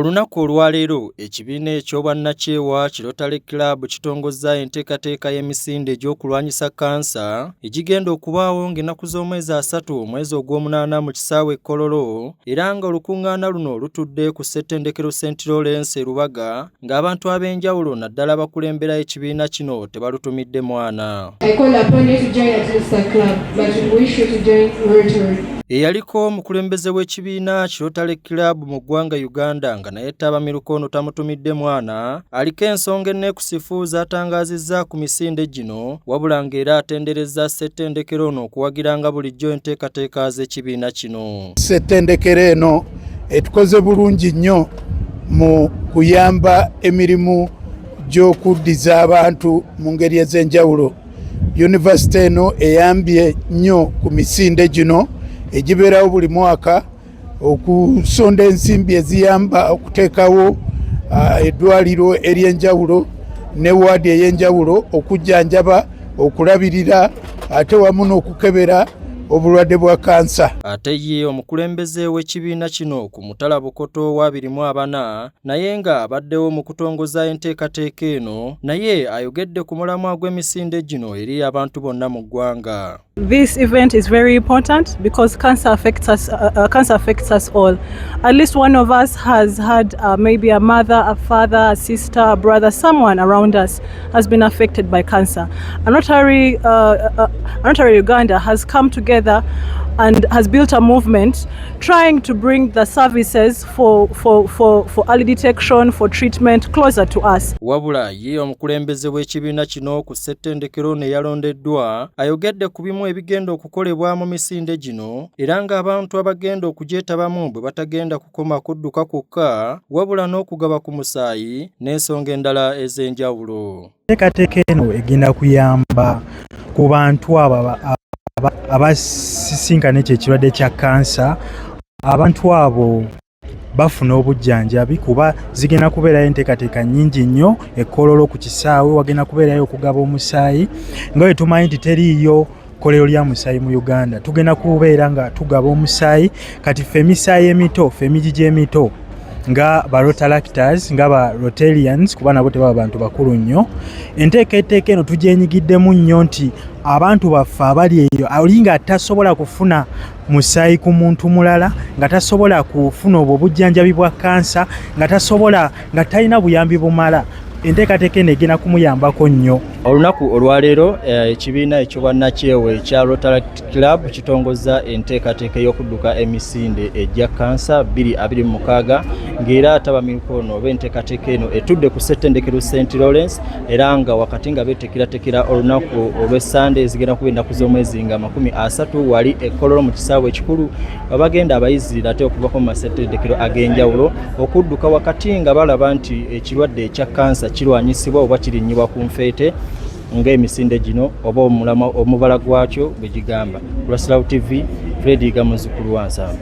Olunaku olwaleero ekibiina eky'obwannakyewa ki Rotary Club kitongozza enteekateeka y'emisinde egy'okulwanyisa kansa egigenda okubaawo ng'ennaku z'omwezi 3 omwezi ogw'omunaana mu kisaawe Kololo, era nga olukuŋŋaana luno lutudde ku ssettendekero St. Lawrence e Lubaga ng'abantu ab'enjawulo naddala bakulembera ekibiina kino tebalutumidde mwana. Eyaliko omukulembeze w'ekibiina ki Rotary Club mu ggwanga Uganda nga naye Tabamiruka ono tamutumidde mwana, aliko ensonga enneekusifu z'atangaazizza ku misinde gino, wabula ng'era atenderezza ssettendekero ono okuwagiranga bulijjo enteekateeka z'ekibiina kino. Ssettendekero eno etukoze bulungi nnyo mu kuyamba emirimu gy'okuddiza abantu mu ngeri ez'enjawulo. Yunivasite eno eyambye nnyo ku misinde gino egibeerawo buli mwaka okusonda ensimbi eziyamba okuteekawo eddwaliro ery'enjawulo ne waadi ey'enjawulo okujjanjaba, okulabirira ate wamu n'okukebera obulwadde bwa kansa. Ate ye omukulembeze w'ekibiina kino ku Mutala Bukoto wa 24 naye nga abaddewo mu kutongoza enteekateeka eno, naye ayogedde ku mulamwa gw'emisinde gino eri abantu bonna mu ggwanga. This event is very important because cancer affects us all. At least one of us has had maybe a mother, a father, a sister, a brother, someone around us has been affected by cancer. And Rotary Uganda has come together and has built a movement trying to bring the services for early detection, for treatment closer to us. Wabula ye omukulembeze w'ekibiina kino ku ssettendekero ne yalondeddwa ayogedde ku bimu ebigenda okukolebwa mu misinde gino, era ng'abantu abagenda okugyetabamu bwe batagenda kukoma kudduka kwokka wabula n'okugaba ku musaayi n'ensonga endala ez'enjawulo. Enteekateeka eno egenda kuyamba ku bantu abo abasisinkana ekyo ekirwadde kya kansa. Abantu abo bafuna obujjanjabi kuba zigenda kubeerayo enteekateeka nnyingi nnyo e Kololo ku kisaawe, wagenda kubeerayo okugaba omusaayi nga bwe tumanyi nti teriiyo kolero lya musaayi mu Uganda. Tugenda kubeera nga tugaba omusaayi, kati ffe emisaayi emito, ffe emigigi emito nga ba Rotaractors, nga ba Rotarians kuba nabo tebaba bantu bakulu nnyo. Enteekateeka eno tugyenyigiddemu nnyo nti abantu baffe abali eyo ali nga tasobola kufuna musaayi ku muntu mulala, nga tasobola kufuna obwo obujjanjabi bwa kansa, nga talina buyambi bumala, enteekateeka eno egenda kumuyambako nnyo. Olunaku olwaleero ekibiina eky'obwannakyewa ekya Rotary Club kitongozza enteekateeka y'okudduka emisinde egya kansa 2026 ng'era Tabamiruka ono oba enteekateeka eno etudde ku ssettendekero St. Lawrence, era nga wakati nga betekeratekera olunaku olw'Essande ezigenda kuba ennaku z'omwezi nga 30 wali e Kololo mu kisaawe ekikulu abagenda abayizirira ate okuvako mu massettendekero ag'enjawulo okudduka wakati nga balaba nti ekirwadde ekya kansa kirwanyisibwa oba kirinnyibwa ku nfeete ng'emisinde gino oba omubala gwakyo bwe gigamba. Roslau TV, Fred Gamuzukulu wa Nsamba.